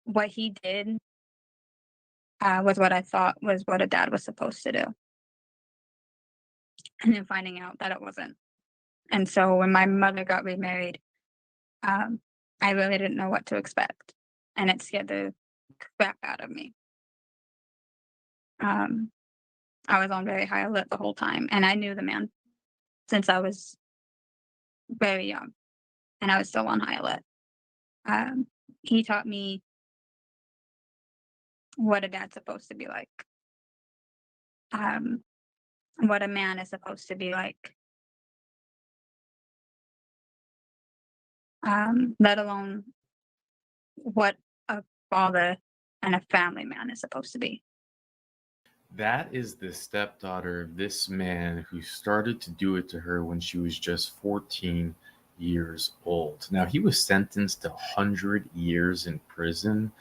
what he did was what I thought was what a dad was supposed to do, and then finding out that it wasn't. And so when my mother got remarried, um, I really didn't know what to expect, and it scared the crap out of me. Um, I was on very high alert the whole time, and I knew the man since I was very young, and I was still on high alert. He taught me what a dad's supposed to be like, um, what a man is supposed to be like, let alone what a father and a family man is supposed to be. That is the stepdaughter of this man who started to do it to her when she was just 14 years old. Now, he was sentenced to 100 years in prison,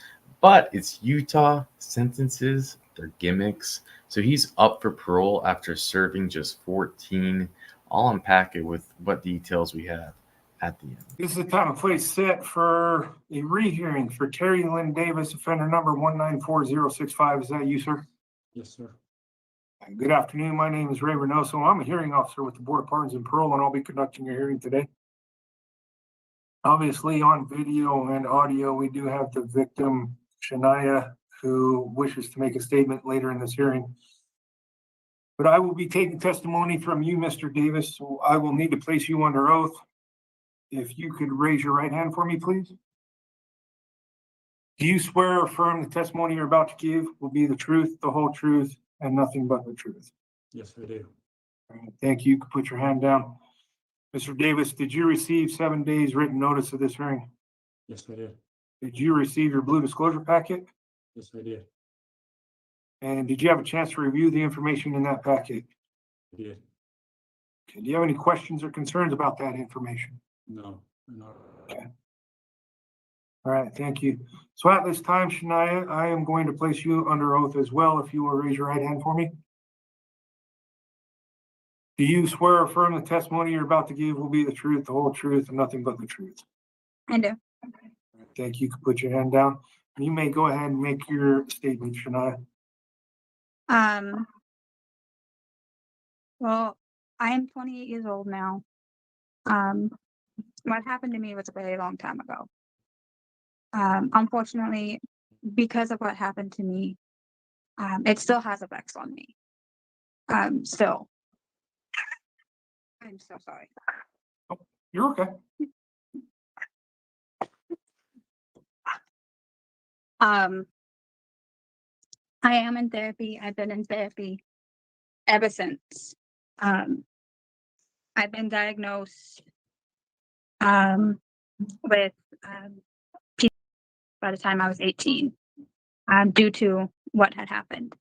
but it's Utah sentences, they're gimmicks. So he's up for parole after serving just 14. I'll unpack it with what details we have at the end. This is the time and place set for a rehearing for Terry Lynn Davis, offender number 194-065. Is that you, sir? Yes, sir. Good afternoon. My name is Ray Reynoso. I'm a hearing officer with the Board of Pardons and Parole, and I'll be conducting your hearing today. Obviously, on video and audio, we do have the victim, Shania, who wishes to make a statement later in this hearing. But I will be taking testimony from you, Mr. Davis, so I will need to place you under oath. If you could raise your right hand for me, please. Do you swear or affirm the testimony you're about to give will be the truth, the whole truth, and nothing but the truth? Yes, I do. All right, thank you. You can put your hand down. Mr. Davis, did you receive 7 days written notice of this hearing? Yes, I did. Did you receive your blue disclosure packet? Yes, I did. And did you have a chance to review the information in that packet? I did. Okay, do you have any questions or concerns about that information? No, no. Okay. All right, thank you. So at this time, Shania, I am going to place you under oath as well. If you will raise your right hand for me. Do you swear or affirm the testimony you're about to give will be the truth, the whole truth, and nothing but the truth? I do. Thank you. You can put your hand down. You may go ahead and make your statement, Shania. Well, I am 28 years old now. What happened to me was a very long time ago. Unfortunately, because of what happened to me, it still has effects on me. Still. I'm so sorry. You're okay. I am in therapy. I've been in therapy ever since. I've been diagnosed with PTSD by the time I was 18, due to what had happened.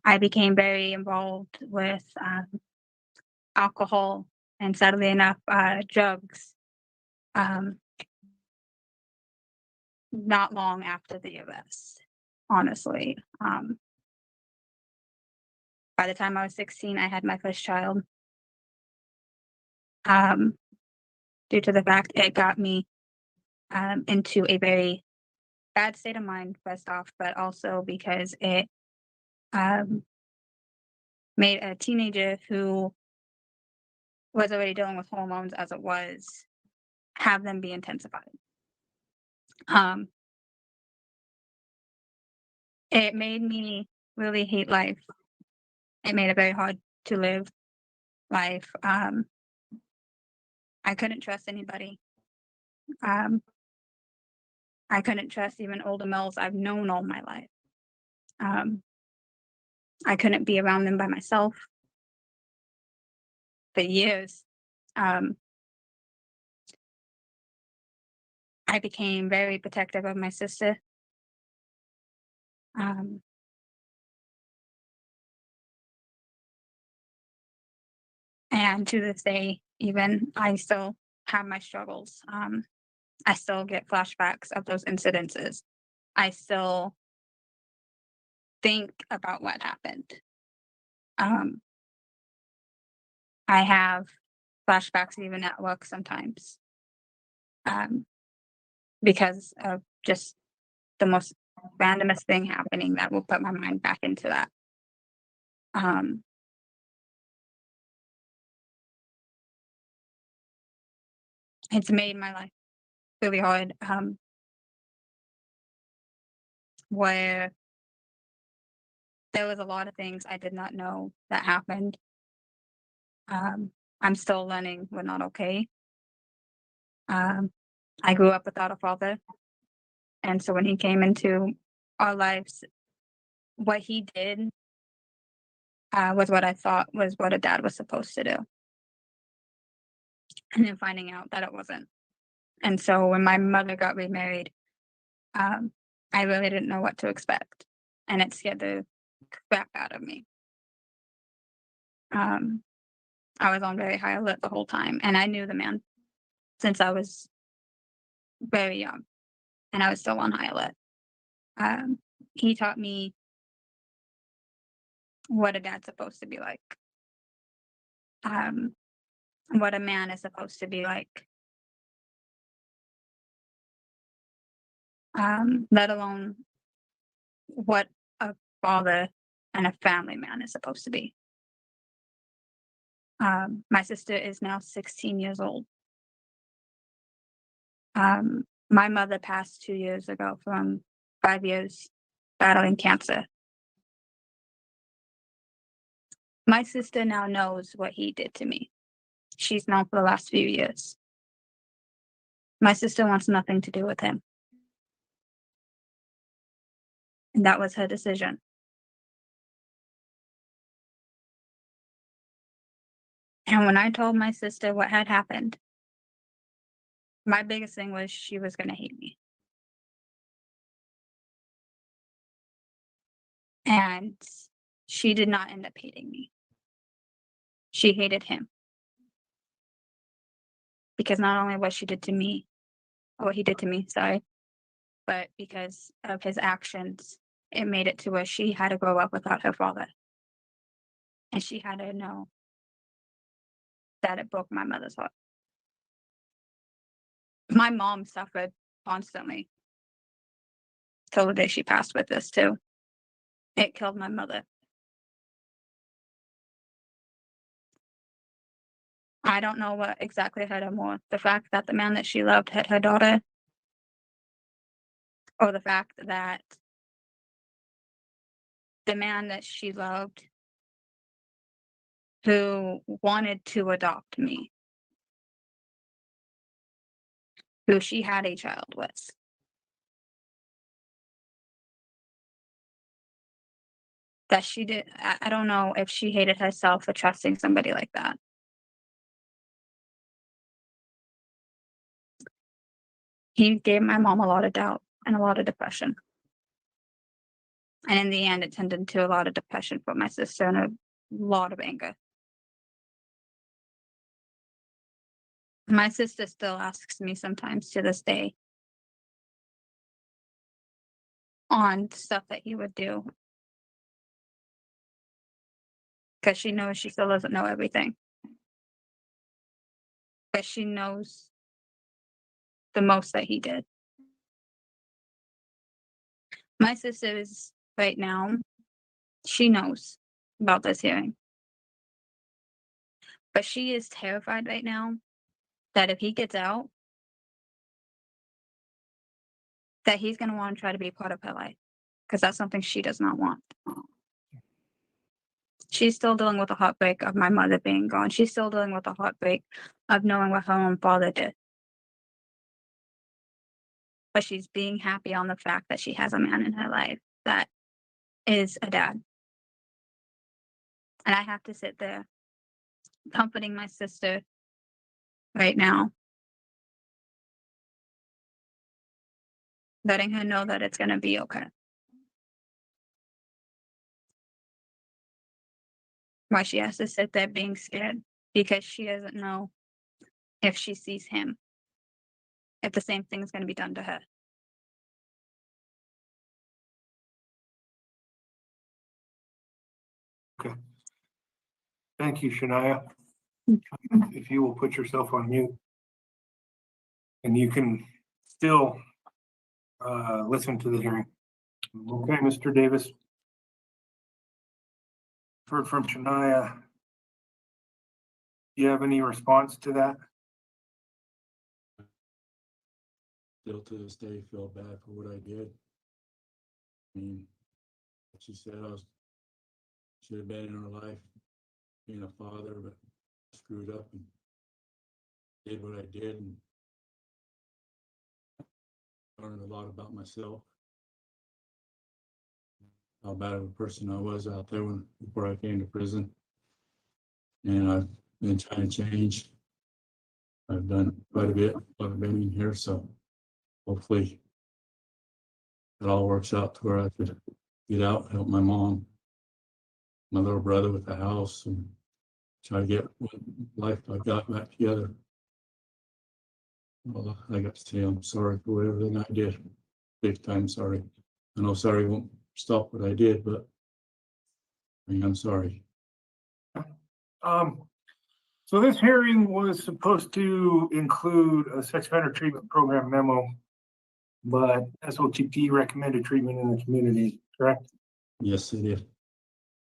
I became very involved with alcohol and, sadly enough, drugs not long after the arrest, honestly. By the time I was 16, I had my first child. Due to the fact it got me into a very bad state of mind, first off, but also because it made a teenager who was already dealing with hormones as it was, have them be intensified. It made me really hate life. It made it very hard to live life. I couldn't trust anybody. I couldn't trust even older males I've known all my life. I couldn't be around them by myself for years. I became very protective of my sister. And to this day, even, I still have my struggles. I still get flashbacks of those incidences. I still think about what happened. I have flashbacks even at work sometimes. because of just the most randomest thing happening that will put my mind back into that. It's made my life really hard, where there was a lot of things I did not know that happened. I'm still learning we're not okay. I grew up without a father. And so when he came into our lives, what he did was what I thought was what a dad was supposed to do. And then finding out that it wasn't. And so when my mother got remarried, I really didn't know what to expect. And it scared the crap out of me. I was on very high alert the whole time. And I knew the man since I was very young. And I was still on high alert. He taught me what a dad's supposed to be like. What a man is supposed to be like. Let alone what a father and a family man is supposed to be. My sister is now 16 years old. My mother passed 2 years ago from 5 years battling cancer. My sister now knows what he did to me. She's known for the last few years. My sister wants nothing to do with him. And that was her decision. And when I told my sister what had happened, my biggest thing was she was going to hate me. And she did not end up hating me. She hated him. Because not only what she did to me, or what he did to me, sorry, but because of his actions, it made it to where she had to grow up without her father. And she had to know that it broke my mother's heart. My mom suffered constantly till the day she passed with this too. It killed my mother. I don't know what exactly hurt her more. The fact that the man that she loved hit her daughter, or the fact that the man that she loved, who wanted to adopt me, who she had a child with, that she did. I don't know if she hated herself for trusting somebody like that. He gave my mom a lot of doubt and a lot of depression. And in the end, it turned into a lot of depression for my sister and a lot of anger. My sister still asks me sometimes to this day on stuff that he would do, because she knows she still doesn't know everything. But she knows the most that he did. My sister is right now, she knows about this hearing. But she is terrified right now that if he gets out, that he's going to want to try to be part of her life, because that's something she does not want. She's still dealing with the heartbreak of my mother being gone. She's still dealing with the heartbreak of knowing what her own father did. But she's being happy on the fact that she has a man in her life that is a dad. And I have to sit there comforting my sister right now, letting her know that it's going to be okay. Why she has to sit there being scared, because she doesn't know if she sees him, if the same thing is going to be done to her. Okay. Thank you, Shania. If you will put yourself on mute. And you can still listen to the hearing. Okay, Mr. Davis. Heard from Shania. Do you have any response to that? Still to this day feel bad for what I did. I mean, like she said, should have been in her life, being a father, but screwed up and did what I did and learned a lot about myself. How bad of a person I was out there before I came to prison. And I've been trying to change. I've done quite a bit while I've been in here, so hopefully it all works out to where I could get out, help my mom, my little brother with the house, and try to get what life I got back together. Well, I got to say I'm sorry for everything I did. Big time sorry. I know sorry won't stop what I did, but I mean, I'm sorry. So this hearing was supposed to include a sex offender treatment program memo, but SOTP recommended treatment in the community, correct? Yes, it did.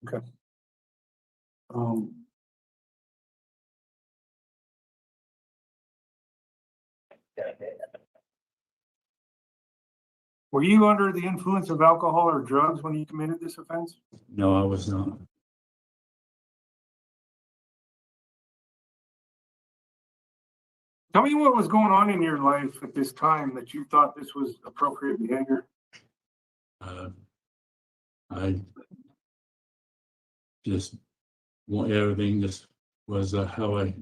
Okay. Were you under the influence of alcohol or drugs when you committed this offense? No, I was not. Tell me what was going on in your life at this time that you thought this was appropriate behavior. I just want everything just was how I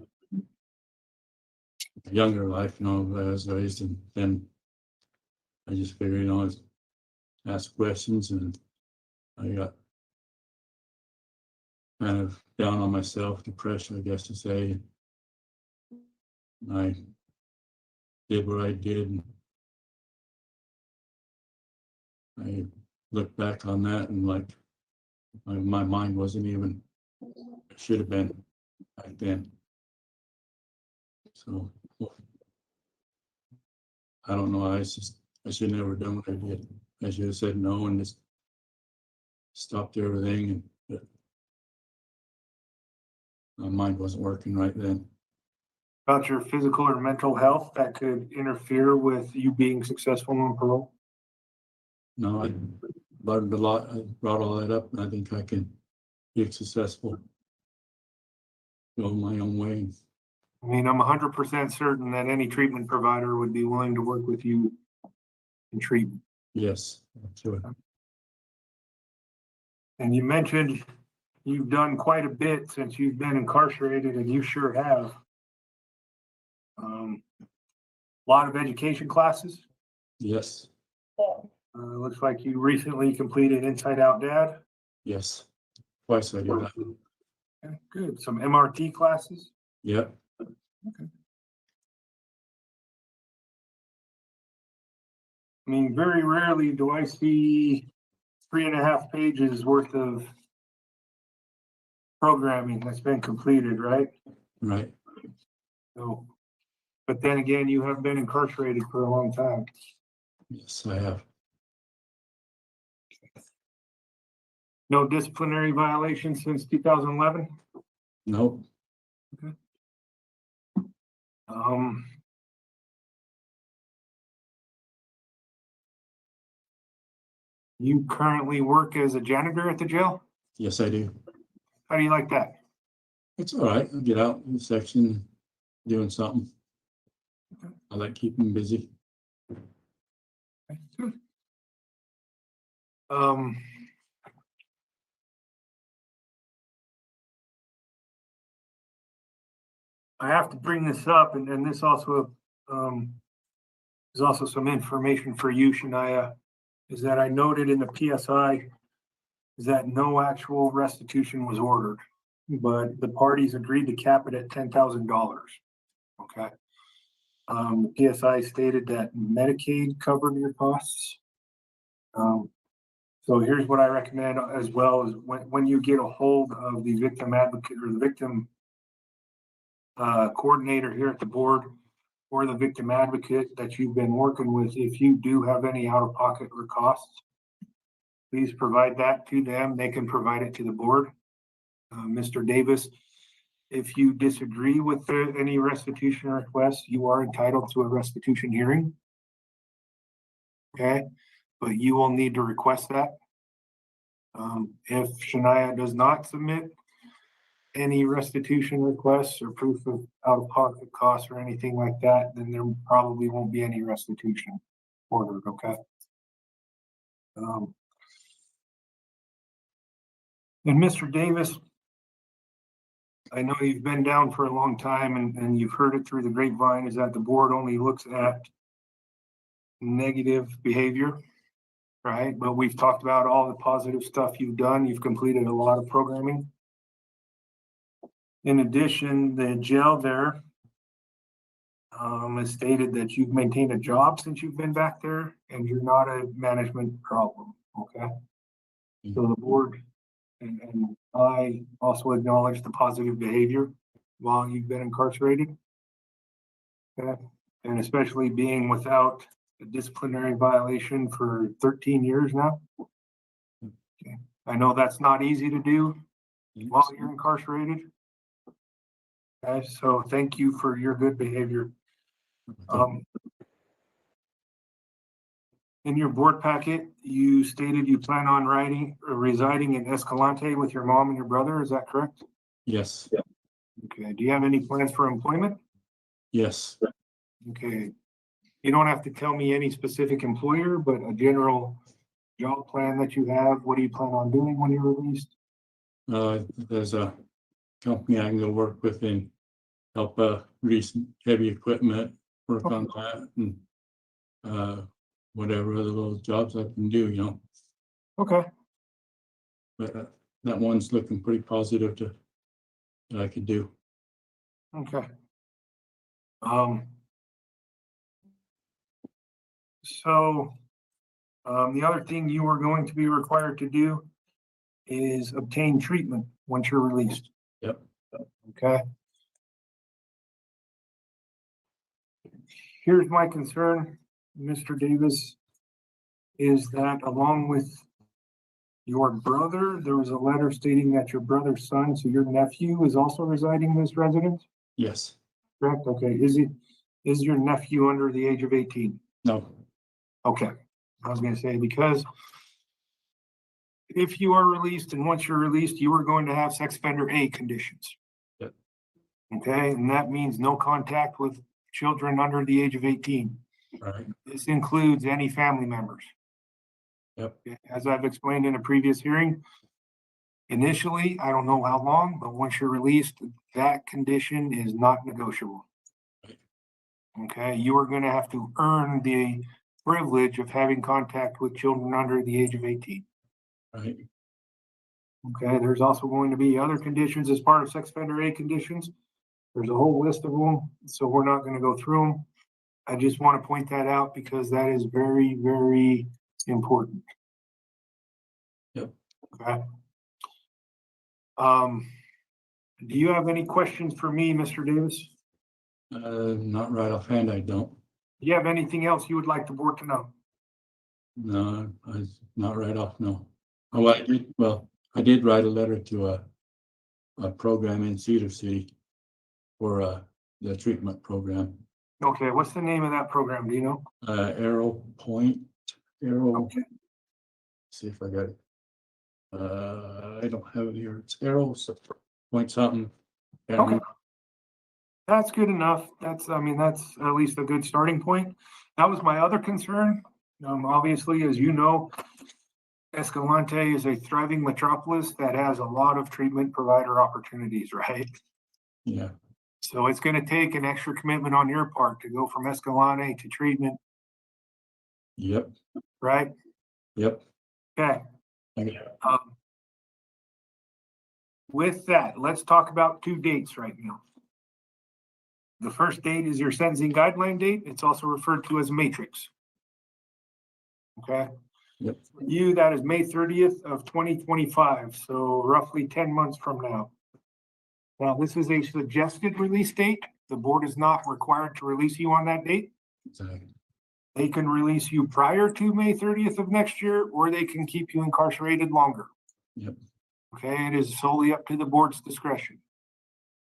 younger life, I was raised, and then I just figured, ask questions, and I got kind of down on myself, depression, I guess to say. I did what I did, and I look back on that and like my mind wasn't even, it should have been back then. So I don't know, I should never done what I did. I should have said no and just stopped everything, and but my mind wasn't working right then. About your physical or mental health that could interfere with you being successful on parole? No, I learned a lot. I brought all that up, and I think I can be successful, go my own way. I mean, I'm 100% certain that any treatment provider would be willing to work with you in treatment. Yes, sure. And you mentioned you've done quite a bit since you've been incarcerated, and you sure have. A lot of education classes. Yes, Looks like you recently completed Inside Out Dad. yes. Twice I did that. Okay, good. Some MRT classes. Yep. I mean, very rarely do I see 3.5 pages worth of programming that's been completed, right? Right. So, but then again, you have been incarcerated for a long time. Yes, I have. No disciplinary violations since 2011. Nope. You currently work as a janitor at the jail. Yes, I do. How do you like that? It's all right. I get out in the section doing something. I like keeping busy. I have to bring this up, and then this also is also some information for you, Shania, is that I noted in the PSI is that no actual restitution was ordered, but the parties agreed to cap it at $10,000. Okay. The PSI stated that Medicaid covered your costs. So here's what I recommend as well is when you get a hold of the victim advocate or the victim coordinator here at the board, or the victim advocate that you've been working with, if you do have any out-of-pocket or costs, please provide that to them. They can provide it to the board. Mr. Davis, if you disagree with any restitution requests, you are entitled to a restitution hearing. Okay, but you will need to request that. If Shania does not submit any restitution requests or proof of out-of-pocket costs or anything like that, then there probably won't be any restitution ordered, okay? And Mr. Davis, I know you've been down for a long time and you've heard it through the grapevine, is that the board only looks at negative behavior, right? But we've talked about all the positive stuff you've done. You've completed a lot of programming. In addition, the jail there has stated that you've maintained a job since you've been back there and you're not a management problem, okay? So the board and I also acknowledge the positive behavior while you've been incarcerated. Okay, and especially being without a disciplinary violation for 13 years now. Okay. I know that's not easy to do while you're incarcerated. Okay, so thank you for your good behavior. In your board packet, you stated you plan on residing in Escalante with your mom and your brother. Is that correct? Yes, Okay. Do you have any plans for employment? yes. Okay. You don't have to tell me any specific employer, but a general job plan that you have. What do you plan on doing when you're released? There's a company I can go work with and help grease heavy equipment, work on that, and whatever other little jobs I can do, you know. Okay. But that one's looking pretty positive that I could do. Okay. The other thing you are going to be required to do is obtain treatment once you're released. Yep. Okay. Here's my concern, Mr. Davis, is that along with your brother, there was a letter stating that your brother's son, so your nephew, is also residing in this residence, Yes. correct? Okay, is your nephew under the age of 18? No. Okay, I was gonna say, because if you are released and once you're released, you are going to have sex offender A conditions. Yep. Okay, and that means no contact with children under the age of 18. Right. This includes any family members. Yep. As I've explained in a previous hearing, initially, I don't know how long, but once you're released, that condition is not negotiable. Right. Okay, you are gonna have to earn the privilege of having contact with children under the age of 18. Right. Okay, there's also going to be other conditions as part of sex offender A conditions. There's a whole list of them, so we're not gonna go through them. I just want to point that out because that is very, very important. Yep. Okay. Do you have any questions for me, Mr. Davis? Not right offhand, I don't. Do you have anything else you would like the board to know? No, not right off, no. Oh, I did write a letter to a program in Cedar City for the treatment program. Okay, what's the name of that program? Do you know? Arrow. Okay. See if I got it. I don't have it here. It's Arrow point something. Yeah, Okay. That's good enough. That's at least a good starting point. That was my other concern. Obviously, as you know, Escalante is a thriving metropolis that has a lot of treatment provider opportunities, right? Yeah. So it's gonna take an extra commitment on your part to go from Escalante to treatment, Yep. right? Yep. Okay. Okay. With that, let's talk about two dates right now. The first date is your sentencing guideline date. It's also referred to as matrix. Okay? Yep. For you, that is May 30th of 2025, so roughly 10 months from now. Now, this is a suggested release date. the board is not required to release you on that date. Exactly. They can release you prior to May 30th of next year, or they can keep you incarcerated longer. Yep. Okay, it is solely up to the board's discretion.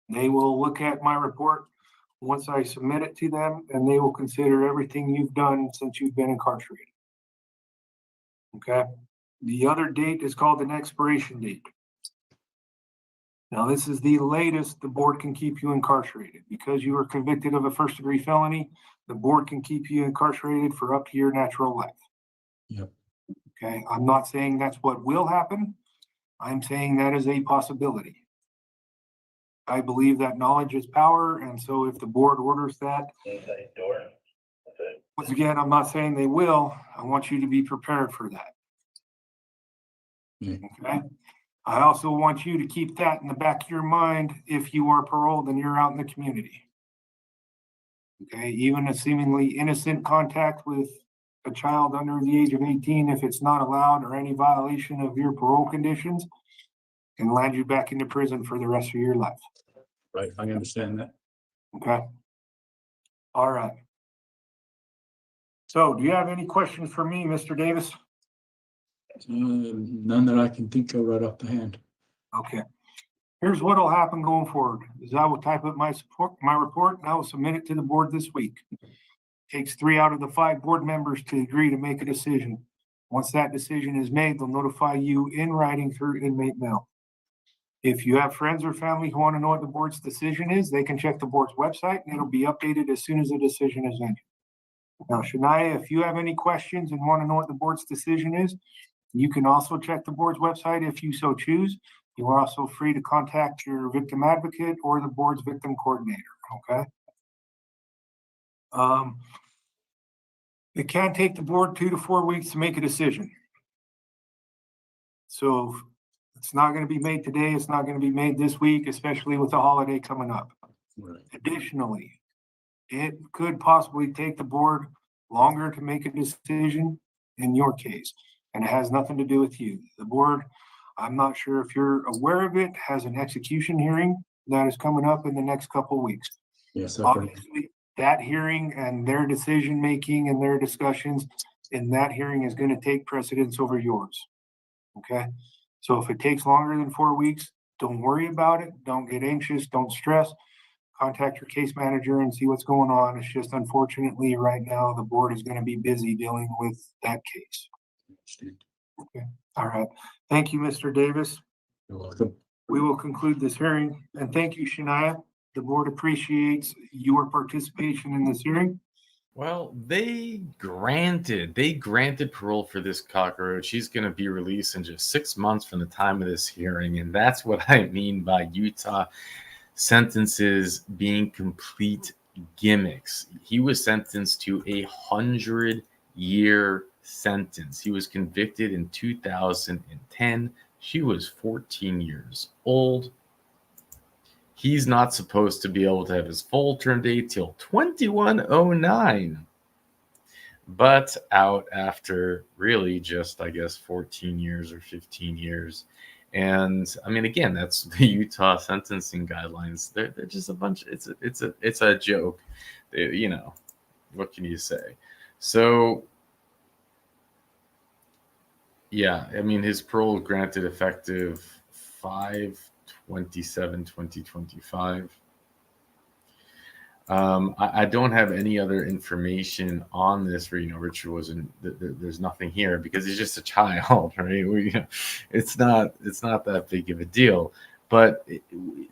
They will look at my report once I submit it to them, and they will consider everything you've done since you've been incarcerated. Okay, the other date is called an expiration date. Now, this is the latest the board can keep you incarcerated. Because you were convicted of a first-degree felony, the board can keep you incarcerated for up to your natural life. Yep. Okay, I'm not saying that's what will happen. I'm saying that is a possibility. I believe that knowledge is power, and so if the board orders that, once again, I'm not saying they will. I want you to be prepared for that. Yeah. Okay. I also want you to keep that in the back of your mind if you are paroled and you're out in the community. Okay, even a seemingly innocent contact with a child under the age of 18, if it's not allowed or any violation of your parole conditions, can land you back into prison for the rest of your life. Right, I understand that. Okay. All right. So do you have any questions for me, Mr. Davis? None that I can think of right off the hand. Okay. Here's what will happen going forward is I will type up my report and I will submit it to the board this week. Takes 3 out of the 5 board members to agree to make a decision. Once that decision is made, they'll notify you in writing through inmate mail. If you have friends or family who want to know what the board's decision is, they can check the board's website and it'll be updated as soon as the decision is made. Now, Shania, if you have any questions and want to know what the board's decision is, you can also check the board's website if you so choose. You are also free to contact your victim advocate or the board's victim coordinator, okay? It can take the board 2 to 4 weeks to make a decision. So it's not going to be made today. It's not going to be made this week, especially with the holiday coming up. Right. Additionally, it could possibly take the board longer to make a decision in your case, and it has nothing to do with you. The board, I'm not sure if you're aware of it, has an execution hearing that is coming up in the next couple of weeks. Yes, I've heard. Obviously, that hearing and their decision making and their discussions in that hearing is going to take precedence over yours. Okay, so if it takes longer than 4 weeks, don't worry about it. Don't get anxious. Don't stress. Contact your case manager and see what's going on. It's just unfortunately right now the board is going to be busy dealing with that case. Okay. All right. Thank you, Mr. Davis. You're welcome. We will conclude this hearing, and thank you, Shania. The board appreciates your participation in this hearing. Well, they granted parole for this cockroach. He's going to be released in just 6 months from the time of this hearing. And that's what I mean by Utah sentences being complete gimmicks. He was sentenced to 100-year sentence. He was convicted in 2010. She was 14 years old. He's not supposed to be able to have his full term date till 2109, but out after really just, I guess, 14 years or 15 years. And I mean, again, that's the Utah sentencing guidelines. They're just a bunch. It's a joke. You know, what can you say? So, yeah, I mean, his parole granted effective 5/27/2025. I don't have any other information on this. Richard wasn't. There's nothing here because he's just a child, right? It's not that big of a deal. But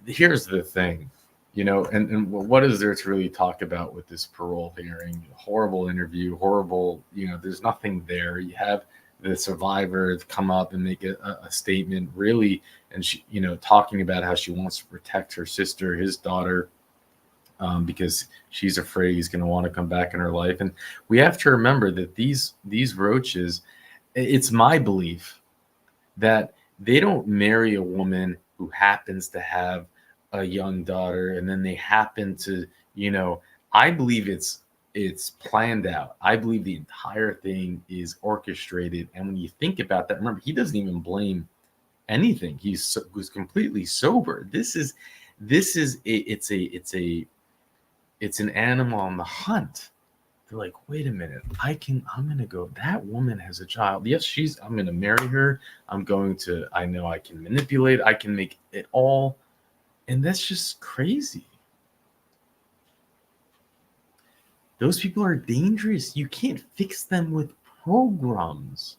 here's the thing, and what is there to really talk about with this parole hearing? Horrible interview, horrible. There's nothing there. You have the survivor come up and make a statement, really, and she, talking about how she wants to protect her sister, his daughter. Because she's afraid he's going to want to come back in her life. And we have to remember that these roaches, it's my belief that they don't marry a woman who happens to have a young daughter and then they happen to, I believe it's planned out. I believe the entire thing is orchestrated. And when you think about that, remember, he doesn't even blame anything. He was completely sober. It's a It's an animal on the hunt. They're like, wait a minute, I'm gonna go, that woman has a child. Yes, I'm gonna marry her. I know I can manipulate, I can make it all. And that's just crazy. Those people are dangerous. You can't fix them with programs.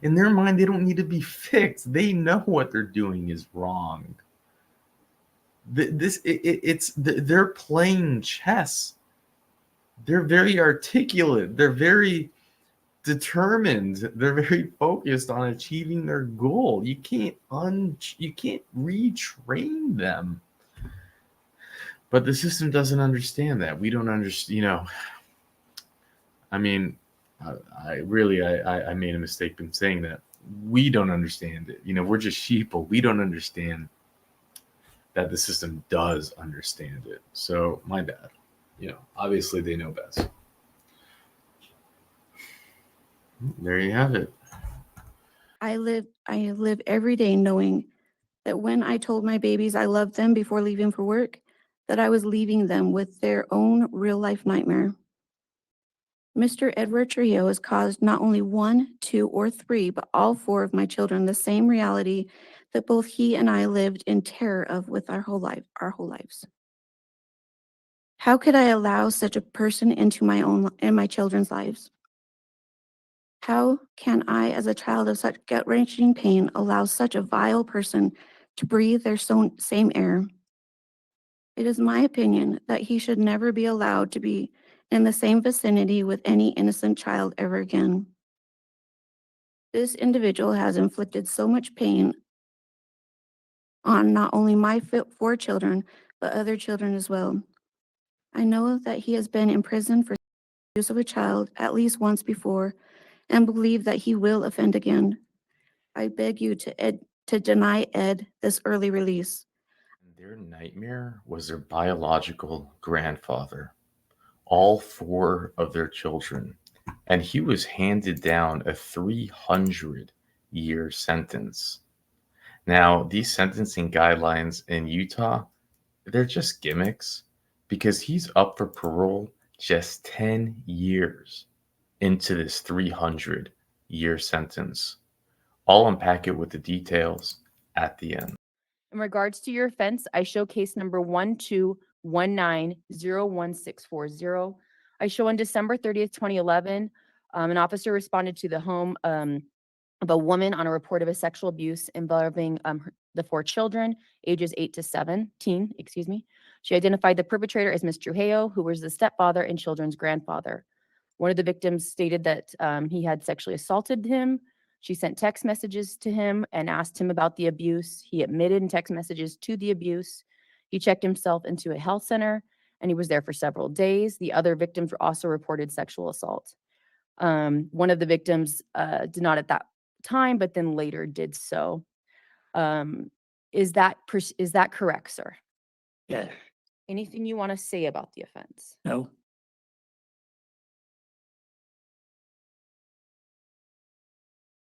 In their mind, they don't need to be fixed. They know what they're doing is wrong. They're playing chess. They're very articulate. They're very determined. They're very focused on achieving their goal. You can't retrain them. But the system doesn't understand that. We don't understand, I mean, I made a mistake in saying that. We don't understand it. We're just sheeple. We don't understand that the system does understand it. So my bad. Obviously they know best. There you have it. I live every day knowing that when I told my babies I loved them before leaving for work, that I was leaving them with their own real life nightmare. Mr. Edward Trujillo has caused not only 1, 2, or 3, but all 4 of my children the same reality that both he and I lived in terror of with our whole lives. How could I allow such a person into my own and my children's lives? How can I, as a child of such gut-wrenching pain, allow such a vile person to breathe their same air? It is my opinion that he should never be allowed to be in the same vicinity with any innocent child ever again. This individual has inflicted so much pain on not only my 4 children, but other children as well. I know that he has been in prison for abuse of a child at least once before and believe that he will offend again. I beg you to deny Ed this early release. Their nightmare was their biological grandfather, all 4 of their children, and he was handed down a 300-year sentence. Now, these sentencing guidelines in Utah, they're just gimmicks because he's up for parole just 10 years into this 300-year sentence. I'll unpack it with the details at the end. In regards to your offense, I show case number 121901640. I show on December 30th, 2011, an officer responded to the home of a woman on a report of a sexual abuse involving the 4 children, ages 8 to 17, She identified the perpetrator as Ms. Trujillo, who was the stepfather and children's grandfather. One of the victims stated that he had sexually assaulted him. She sent text messages to him and asked him about the abuse. He admitted in text messages to the abuse. He checked himself into a health center and he was there for several days. The other victims were also reported sexual assault. One of the victims did not at that time, but then later did so. Is that correct, sir? Yes, Anything you want to say about the offense? no,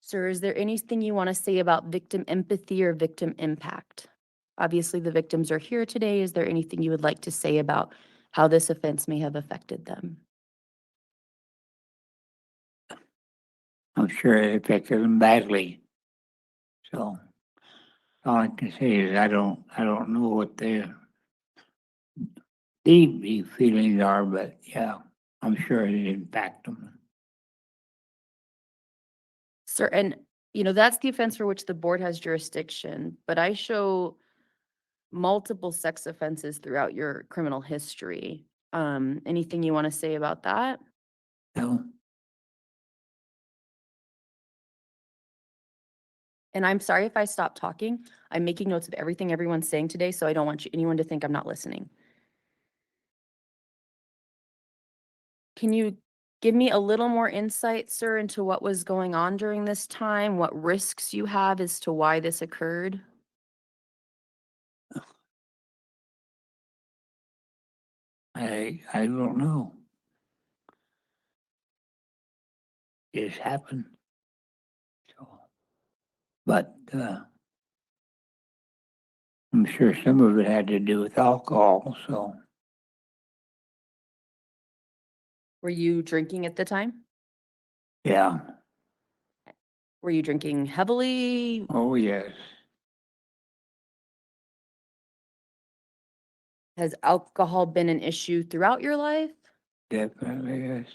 Sir, is there anything you want to say about victim empathy or victim impact? Obviously, the victims are here today. Is there anything you would like to say about how this offense may have affected them? I'm sure it affected them badly. So all I can say is I don't know what their deep feelings are, but yeah, I'm sure it impacted them. Sir, and that's the offense for which the board has jurisdiction, but I show multiple sex offenses throughout your criminal history. Anything you want to say about that? No, And I'm sorry if I stop talking. I'm making notes of everything everyone's saying today, so I don't want anyone to think I'm not listening. Can you give me a little more insight, sir, into what was going on during this time, what risks you have as to why this occurred? I don't know. It happened. So, but I'm sure some of it had to do with alcohol. So Were you drinking at the time? Yeah, Were you drinking heavily? oh, yes, Has alcohol been an issue throughout your life? definitely, yes.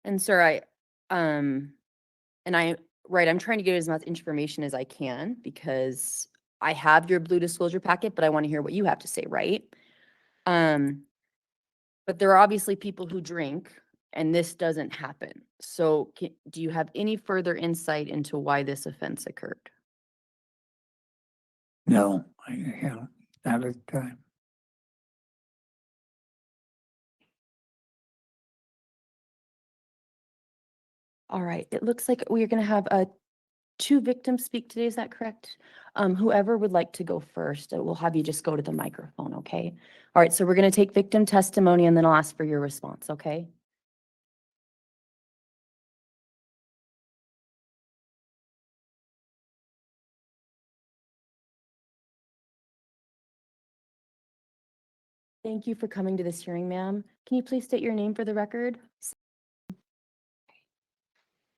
And sir, I'm trying to get as much information as I can because I have your blue disclosure packet, but I want to hear what you have to say, right? But there are obviously people who drink and this doesn't happen. So do you have any further insight into why this offense occurred? No, I haven't, not at the time. All right, it looks like we're gonna have two victims speak today, is that correct? Whoever would like to go first, we'll have you just go to the microphone, okay? All right, so we're gonna take victim testimony and then I'll ask for your response, okay? Thank you for coming to this hearing, ma'am. Can you please state your name for the record?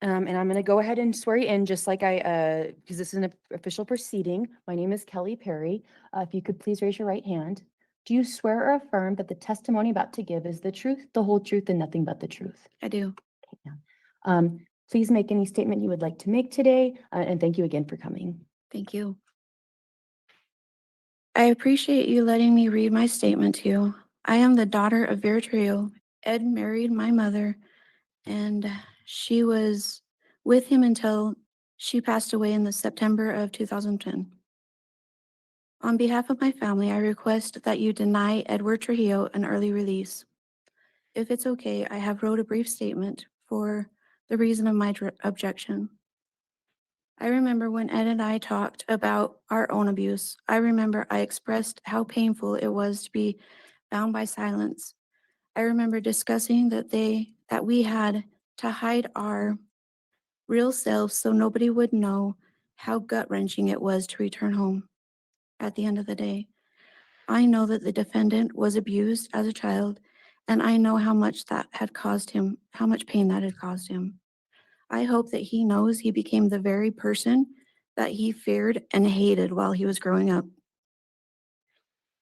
And I'm gonna go ahead and swear you in, just like because this is an official proceeding. My name is Kelly Perry. If you could please raise your right hand. Do you swear or affirm that the testimony about to give is the truth, the whole truth, and nothing but the truth? I do. Okay, ma'am. Please make any statement you would like to make today, and thank you again for coming. Thank you. I appreciate you letting me read my statement to you. I am the daughter of Vera Trio. Ed married my mother, and she was with him until she passed away in the September of 2010. On behalf of my family, I request that you deny Edward Trujillo an early release. If it's okay, I have wrote a brief statement for the reason of my objection. I remember when Ed and I talked about our own abuse. I remember I expressed how painful it was to be bound by silence. I remember discussing that we had to hide our real selves so nobody would know how gut-wrenching it was to return home. At the end of the day, I know that the defendant was abused as a child, and I know how much that had caused him, how much pain that had caused him. I hope that he knows he became the very person that he feared and hated while he was growing up.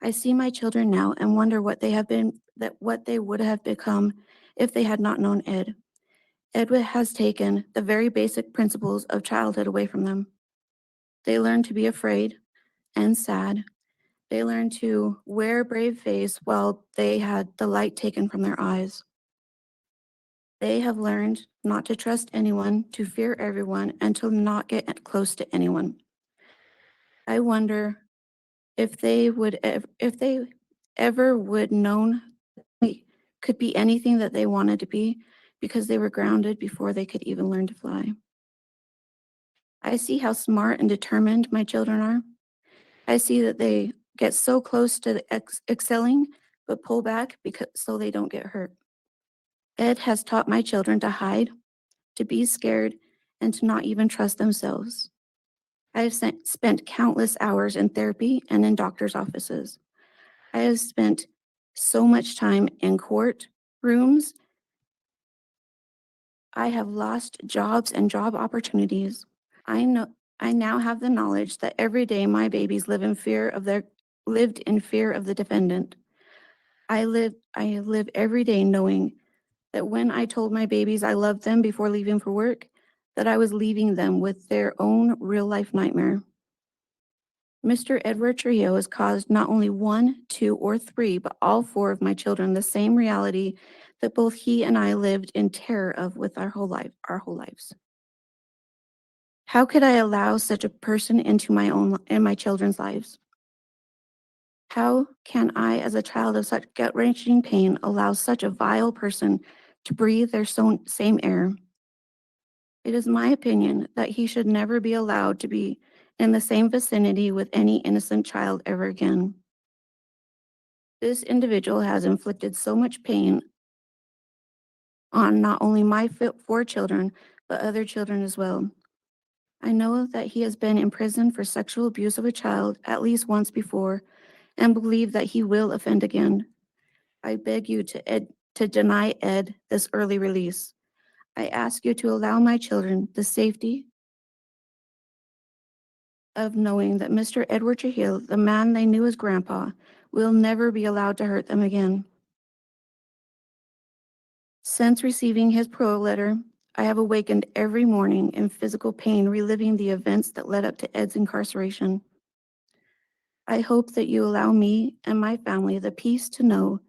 I see my children now and wonder what they would have become if they had not known Ed. Ed has taken the very basic principles of childhood away from them. They learned to be afraid and sad. They learned to wear a brave face while they had the light taken from their eyes. They have learned not to trust anyone, to fear everyone, and to not get close to anyone. I wonder if they ever would known they could be anything that they wanted to be because they were grounded before they could even learn to fly. I see how smart and determined my children are. I see that they get so close to excelling, but pull back so they don't get hurt. Ed has taught my children to hide, to be scared, and to not even trust themselves. I have spent countless hours in therapy and in doctor's offices. I have spent so much time in court rooms. I have lost jobs and job opportunities. I now have the knowledge that every day my babies lived in fear of the defendant. I live every day knowing that when I told my babies I loved them before leaving for work, that I was leaving them with their own real life nightmare. Mr. Edward Trujillo has caused not only 1, 2, or 3, but all 4 of my children the same reality that both he and I lived in terror of with our whole lives. How could I allow such a person into my children's lives? How can I, as a child of such gut-wrenching pain, allow such a vile person to breathe their same air? It is my opinion that he should never be allowed to be in the same vicinity with any innocent child ever again. This individual has inflicted so much pain on not only my 4 children, but other children as well. I know that he has been in prison for sexual abuse of a child at least once before, and believe that he will offend again. I beg you to deny Ed this early release. I ask you to allow my children the safety of knowing that Mr. Edward Trujillo, the man they knew as Grandpa, will never be allowed to hurt them again. Since receiving his parole letter, I have awakened every morning in physical pain, reliving the events that led up to Ed's incarceration. I hope that you allow me and my family the peace to know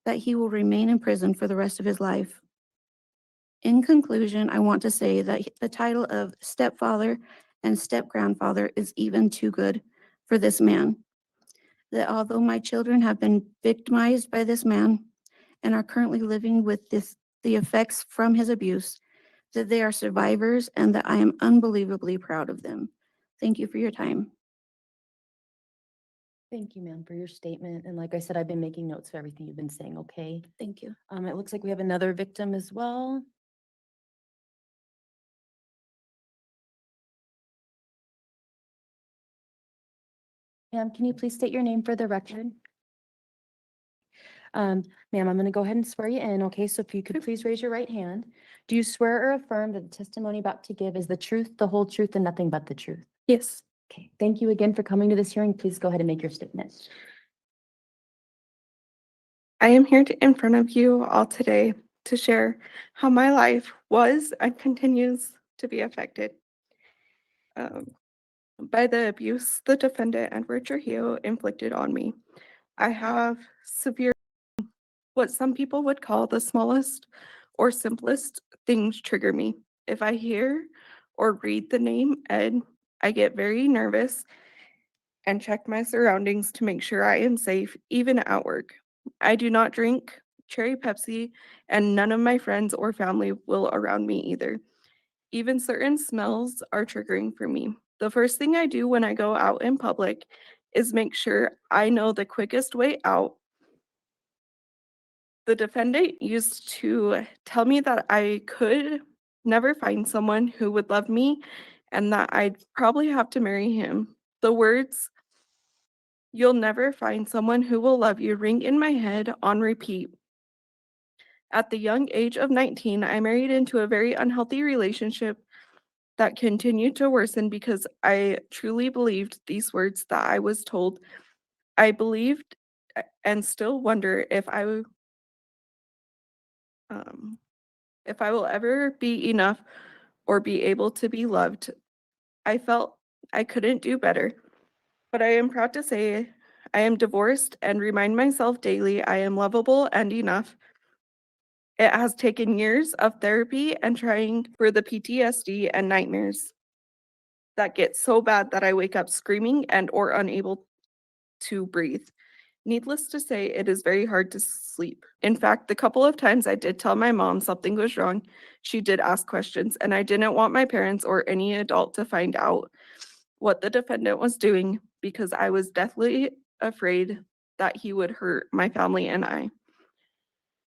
that he will remain in prison for the rest of his life. In conclusion, I want to say that the title of stepfather and step-grandfather is even too good for this man. That although my children have been victimized by this man and are currently living with the effects from his abuse, that they are survivors and that I am unbelievably proud of them. Thank you for your time. Thank you, ma'am, for your statement. And like I said, I've been making notes of everything you've been saying, okay? Thank you. It looks like we have another victim as well. Ma'am, can you please state your name for the record? Ma'am, I'm going to go ahead and swear you in, okay? So if you could please raise your right hand. Do you swear or affirm that the testimony about to give is the truth, the whole truth, and nothing but the truth? Yes, Okay, thank you again for coming to this hearing. Please go ahead and make your statement. I am here in front of you all today to share how my life was and continues to be affected by the abuse the defendant Edward Trujillo inflicted on me. I have severe, what some people would call the smallest or simplest things trigger me. If I hear or read the name Ed, I get very nervous and check my surroundings to make sure I am safe, even at work. I do not drink cherry Pepsi, and none of my friends or family will around me either. Even certain smells are triggering for me. The first thing I do when I go out in public is make sure I know the quickest way out. The defendant used to tell me that I could never find someone who would love me and that I'd probably have to marry him. The words, "You'll never find someone who will love you," ring in my head on repeat. At the young age of 19, I married into a very unhealthy relationship that continued to worsen because I truly believed these words that I was told. I believed and still wonder if I will ever be enough or be able to be loved. I felt I couldn't do better, but I am proud to say I am divorced and remind myself daily I am lovable and enough. It has taken years of therapy and trying for the PTSD and nightmares that get so bad that I wake up screaming and or unable to breathe. Needless to say, it is very hard to sleep. In fact, the couple of times I did tell my mom something was wrong, she did ask questions, and I didn't want my parents or any adult to find out what the defendant was doing because I was deathly afraid that he would hurt my family and I.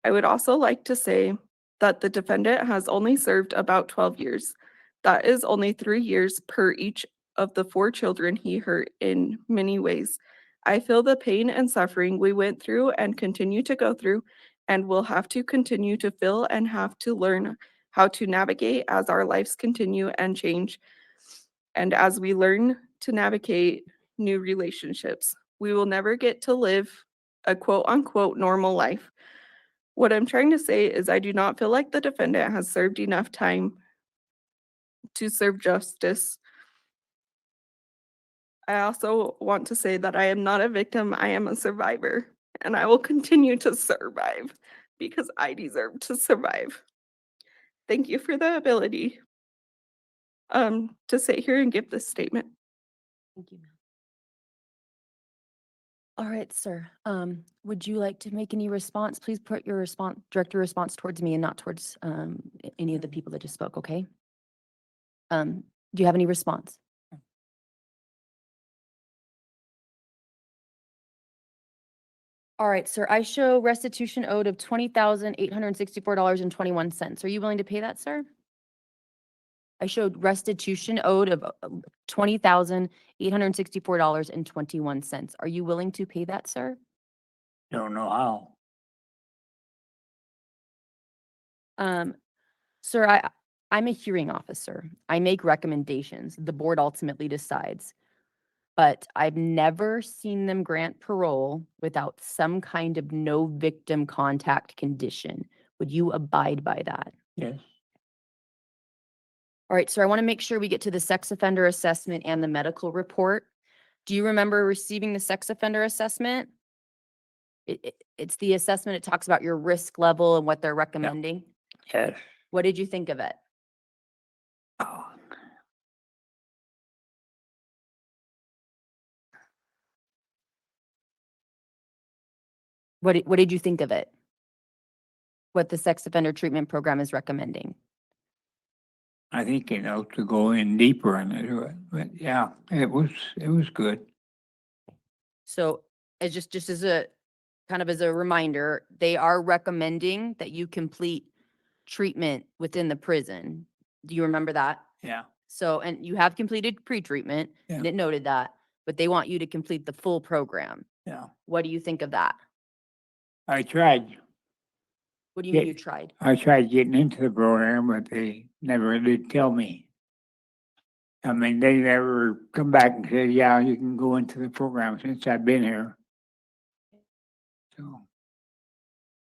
I would also like to say that the defendant has only served about 12 years. That is only 3 years per each of the 4 children he hurt in many ways. I feel the pain and suffering we went through and continue to go through and will have to continue to feel and have to learn how to navigate as our lives continue and change. And as we learn to navigate new relationships, we will never get to live a quote unquote normal life. What I'm trying to say is I do not feel like the defendant has served enough time to serve justice. I also want to say that I am not a victim, I am a survivor, and I will continue to survive because I deserve to survive. Thank you for the ability to sit here and give this statement. Thank you, ma'am. All right, sir. Would you like to make any response? Please put your response, direct your response towards me and not towards any of the people that just spoke, okay? Do you have any response? All right, sir, I show restitution owed of $20,864.21. Are you willing to pay that, sir? I showed restitution owed of $20,864.21. Are you willing to pay that, sir? Don't know how. Sir, I'm a hearing officer. I make recommendations. The board ultimately decides. But I've never seen them grant parole without some kind of no victim contact condition. Would you abide by that? Yes. All right, so I want to make sure we get to the sex offender assessment and the medical report. Do you remember receiving the sex offender assessment? It's the assessment. It talks about your risk level and what they're recommending. Yes. What did you think of it? Oh. What did you think of it? What the sex offender treatment program is recommending? I think, to go in deeper into it, but yeah, it was good. So as just as a kind of as a reminder, they are recommending that you complete treatment within the prison. Do you remember that? Yeah. So, and you have completed pre-treatment and Yeah. it noted that, but they want you to complete the full program. Yeah. What do you think of that? I tried. What do you mean Yeah. you tried? I tried getting into the program, but they never did tell me. I mean, they never come back and said, yeah, you can go into the program since I've been here. So,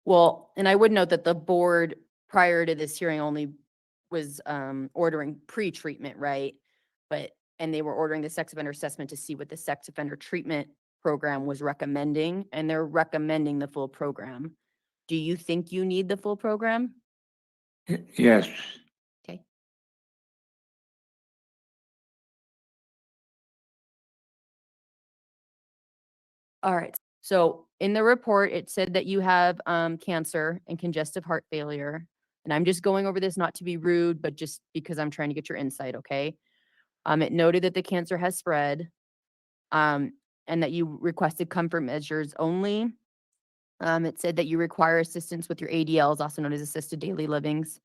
Well, and I would note that the board prior to this hearing only was ordering pre-treatment, right? And they were ordering the sex offender assessment to see what the sex offender treatment program was recommending, and they're recommending the full program. Do you think you need the full program? yes, Okay. All right. So in the report, it said that you have cancer and congestive heart failure. And I'm just going over this not to be rude, but just because I'm trying to get your insight, okay? It noted that the cancer has spread, and that you requested comfort measures only. It said that you require assistance with your ADLs, also known as assisted daily livings,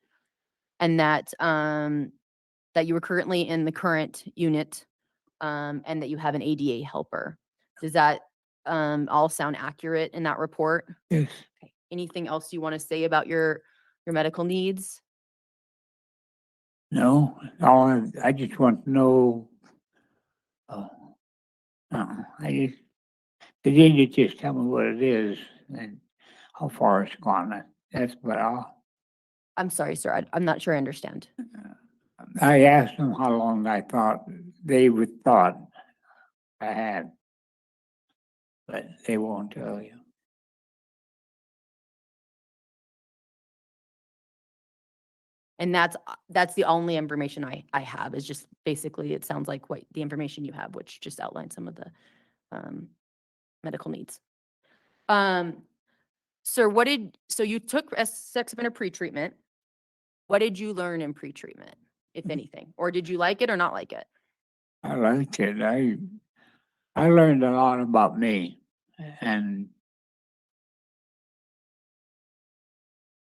and that that you were currently in the current unit, and that you have an ADA helper. Does that all sound accurate in that report? yes. Okay. Anything else you want to say about your medical needs? No, I just want to know. Oh, no, they didn't just tell me what it is and how far it's gone. That's about all. I'm sorry, sir. I'm not sure I understand. I asked them how long I thought they would thought I had, but they won't tell you. And that's the only information I have, is just basically, it sounds like what the information you have, which just outlines some of the medical needs. Sir, so you took a sex offender pre-treatment. What did you learn in pre-treatment, if anything? Or did you like it or not like it? I liked it. I learned a lot about me, and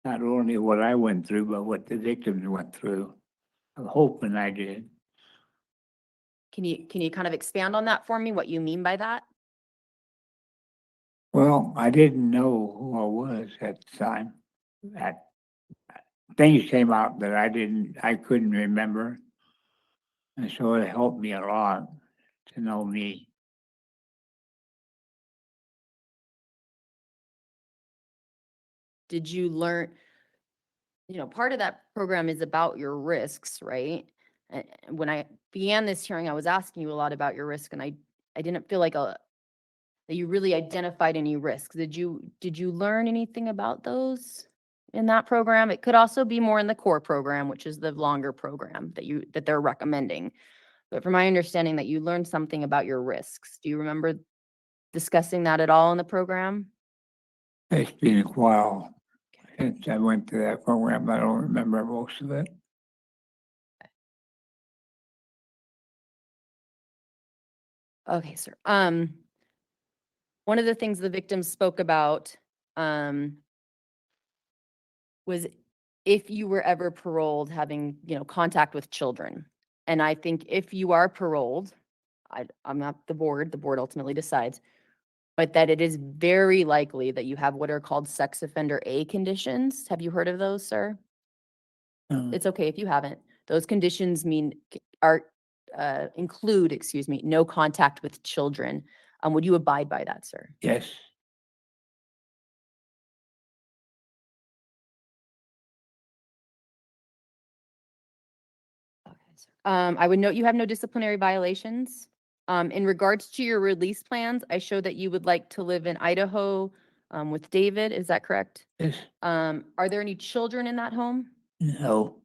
not only what I went through, but what the victims went through. I'm hoping I did. Can you kind of expand on that for me, what you mean by that? Well, I didn't know who I was at the time. That things came out that I couldn't remember. And so it helped me a lot to know me. Did you learn, part of that program is about your risks, right? And when I began this hearing, I was asking you a lot about your risk, and I didn't feel like that you really identified any risks. Did you learn anything about those in that program? It could also be more in the core program, which is the longer program that they're recommending. But from my understanding, that you learned something about your risks. Do you remember discussing that at all in the program? It's been a while since I went to that program. I don't remember most of it. Okay, sir. One of the things the victims spoke about was if you were ever paroled having, contact with children. And I think if you are paroled, I'm not the board ultimately decides, but that it is very likely that you have what are called sex offender A conditions. Have you heard of those, sir? It's okay if you haven't. Those conditions include, no contact with children. Would you abide by that, sir? Yes, Okay, sir. I would note you have no disciplinary violations. In regards to your release plans, I show that you would like to live in Idaho, with David. Is that correct? yes, Are there any children in that home? no,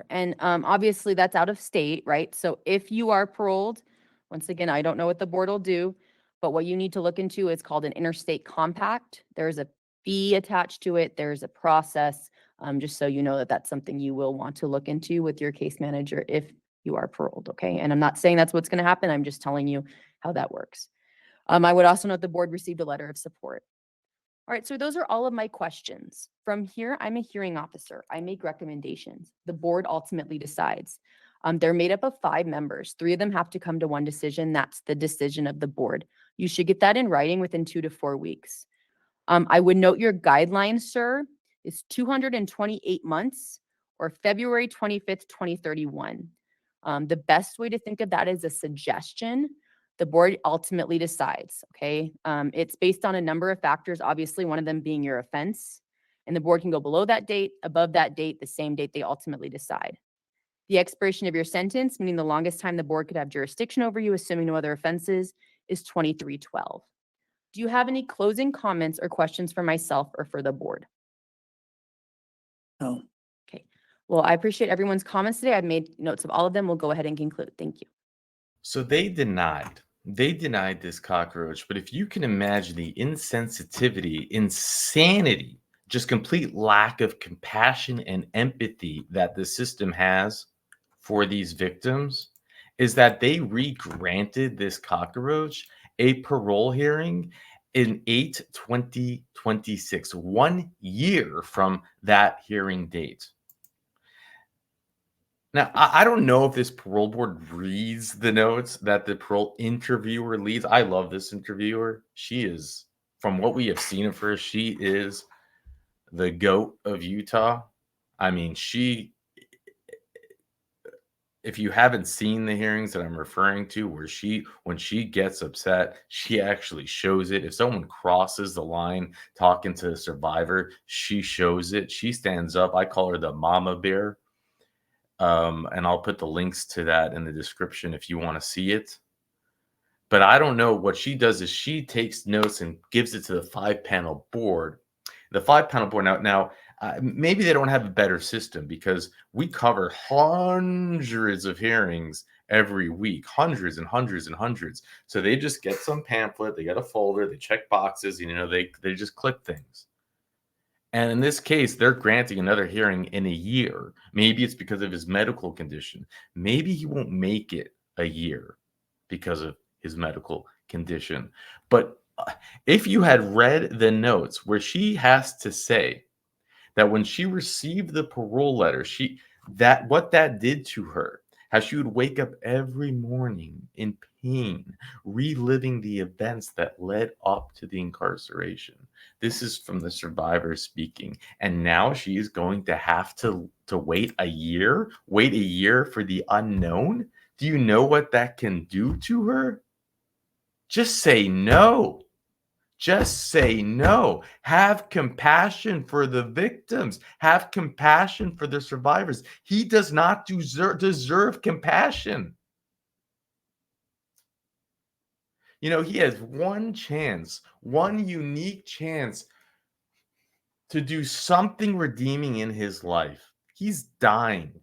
And obviously that's out of state, right? So if you are paroled, once again, I don't know what the board will do, but what you need to look into is called an interstate compact. There's a fee attached to it. There's a process, just so you know that that's something you will want to look into with your case manager if you are paroled, okay? And I'm not saying that's what's going to happen. I'm just telling you how that works. I would also note the board received a letter of support. All right, so those are all of my questions. From here, I'm a hearing officer. I make recommendations. The board ultimately decides. They're made up of 5 members. 3 of them have to come to one decision. That's the decision of the board. You should get that in writing within 2 to 4 weeks. I would note your guideline, sir, is 228 months or February 25th, 2031. The best way to think of that is a suggestion. The board ultimately decides, okay? It's based on a number of factors, obviously one of them being your offense. And the board can go below that date, above that date, the same date they ultimately decide. The expiration of your sentence, meaning the longest time the board could have jurisdiction over you, assuming no other offenses, is 2312. Do you have any closing comments or questions for myself or for the board? no. Okay. Well, I appreciate everyone's comments today. I've made notes of all of them. We'll go ahead and conclude. Thank you. So they denied this cockroach, but if you can imagine the insensitivity, insanity, just complete lack of compassion and empathy that the system has for these victims, is that they re-granted this cockroach a parole hearing in 8/2026, 1 year from that hearing date. Now, I don't know if this parole board reads the notes that the parole interviewer leads. I love this interviewer. She is, from what we have seen of her, she is the GOAT of Utah. I mean, if you haven't seen the hearings that I'm referring to, where when she gets upset, she actually shows it. If someone crosses the line talking to the survivor, she shows it. She stands up. I call her the mama bear. And I'll put the links to that in the description if you want to see it. But I don't know. What she does is she takes notes and gives it to the 5-panel board. The 5-panel board now maybe they don't have a better system, because we cover hundreds of hearings every week, hundreds and hundreds and hundreds. So they just get some pamphlet, they get a folder, they check boxes, they just click things. And in this case, they're granting another hearing in a year. Maybe it's because of his medical condition. Maybe he won't make it a year because of his medical condition. But if you had read the notes where she has to say that when she received the parole letter, what that did to her, how she would wake up every morning in pain, reliving the events that led up to the incarceration. This is from the survivor speaking. And now she is going to have to wait a year for the unknown. Do you know what that can do to her? Just say no. Just say no. Have compassion for the victims. Have compassion for the survivors. He does not deserve compassion. He has one chance, one unique chance to do something redeeming in his life. He's dying.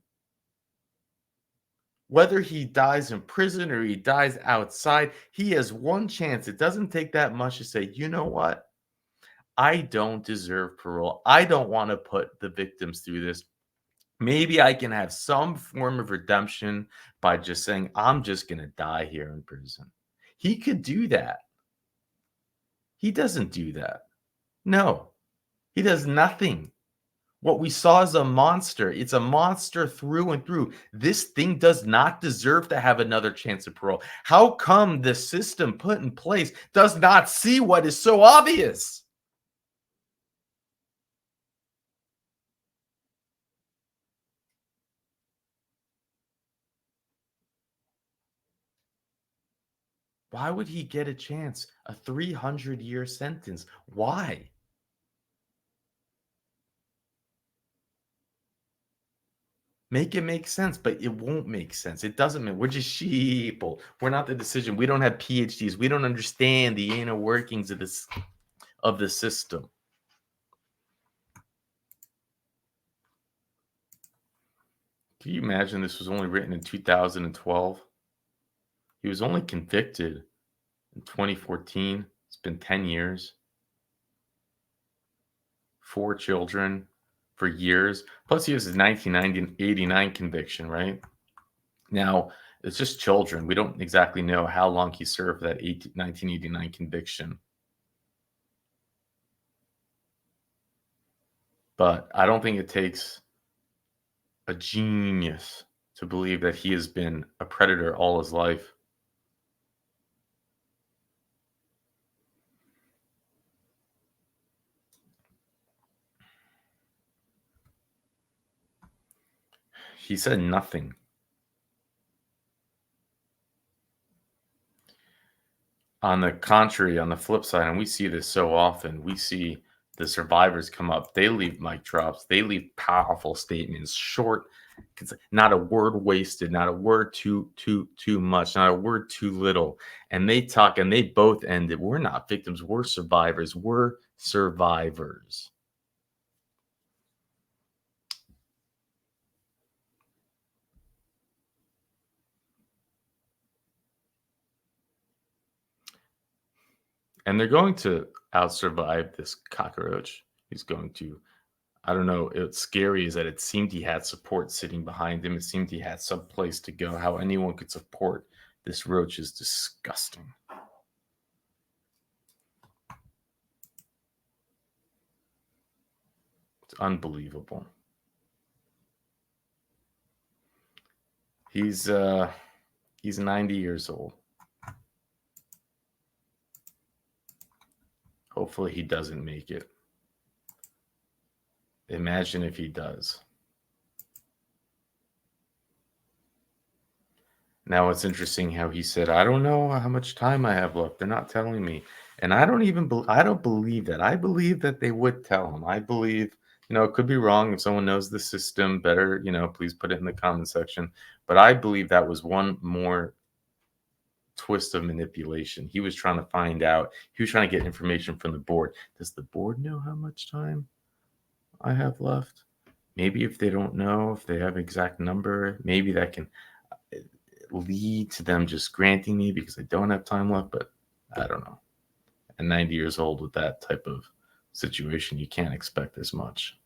Whether he dies in prison or he dies outside, he has one chance. It doesn't take that much to say, you know what? I don't deserve parole. I don't want to put the victims through this. Maybe I can have some form of redemption by just saying, I'm just going to die here in prison. He could do that. He doesn't do that. No, he does nothing. What we saw is a monster. It's a monster through and through. This thing does not deserve to have another chance of parole. How come the system put in place does not see what is so obvious? Why would he get a chance? A 300-year sentence. Why? Make it make sense, but it won't make sense. It doesn't make. We're just sheeple. We're not the decision. We don't have PhDs. We don't understand the inner workings of this of the system. Can you imagine this was only written in 2012? He was only convicted in 2014. It's been 10 years. 4 children for years. Plus, he has his 1989 conviction, right? Now, it's just children. We don't exactly know how long he served that 1989 conviction. But I don't think it takes a genius to believe that he has been a predator all his life. He said nothing. On the contrary, on the flip side, and we see this so often, we see the survivors come up. They leave mic drops. They leave powerful statements, short, not a word wasted, not a word too much, not a word too little. And they talk, and they both end it. We're not victims. We're survivors. We're survivors. And they're going to out-survive this cockroach. He's going to, I don't know, what's scary is that it seemed he had support sitting behind him. It seemed he had some place to go. How anyone could support this roach is disgusting. It's unbelievable. He's 90 years old. Hopefully he doesn't make it. Imagine if he does. Now it's interesting how he said, I don't know how much time I have left. They're not telling me. And I don't believe that. I believe that they would tell him. I believe, it could be wrong. If someone knows the system better, please put it in the comment section. But I believe that was one more twist of manipulation. He was trying to find out. He was trying to get information from the board. Does the board know how much time I have left? Maybe if they don't know, if they have exact number, maybe that can lead to them just granting me because I don't have time left. But I don't know. At 90 years old with that type of situation, you can't expect as much.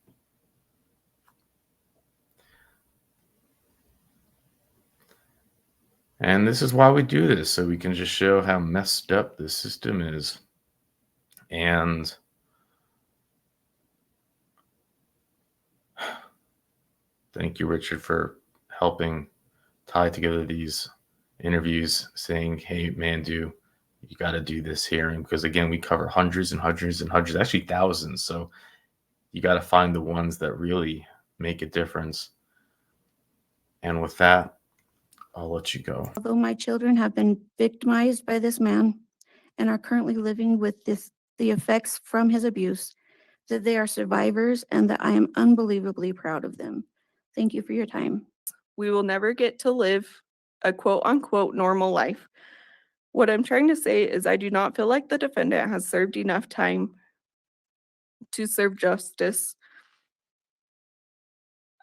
And this is why we do this, so we can just show how messed up the system is. And thank you, Richard, for helping tie together these interviews, saying, hey, Mandoo, you got to do this hearing. Because, again, we cover hundreds and hundreds and hundreds, actually thousands. So you got to find the ones that really make a difference. And with that, I'll let you go. Although my children have been victimized by this man and are currently living with the effects from his abuse, that they are survivors and that I am unbelievably proud of them. Thank you for your time. We will never get to live a quote unquote normal life. What I'm trying to say is I do not feel like the defendant has served enough time to serve justice.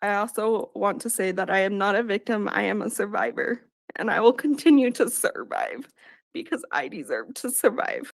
I also want to say that I am not a victim, I am a survivor, and I will continue to survive because I deserve to survive.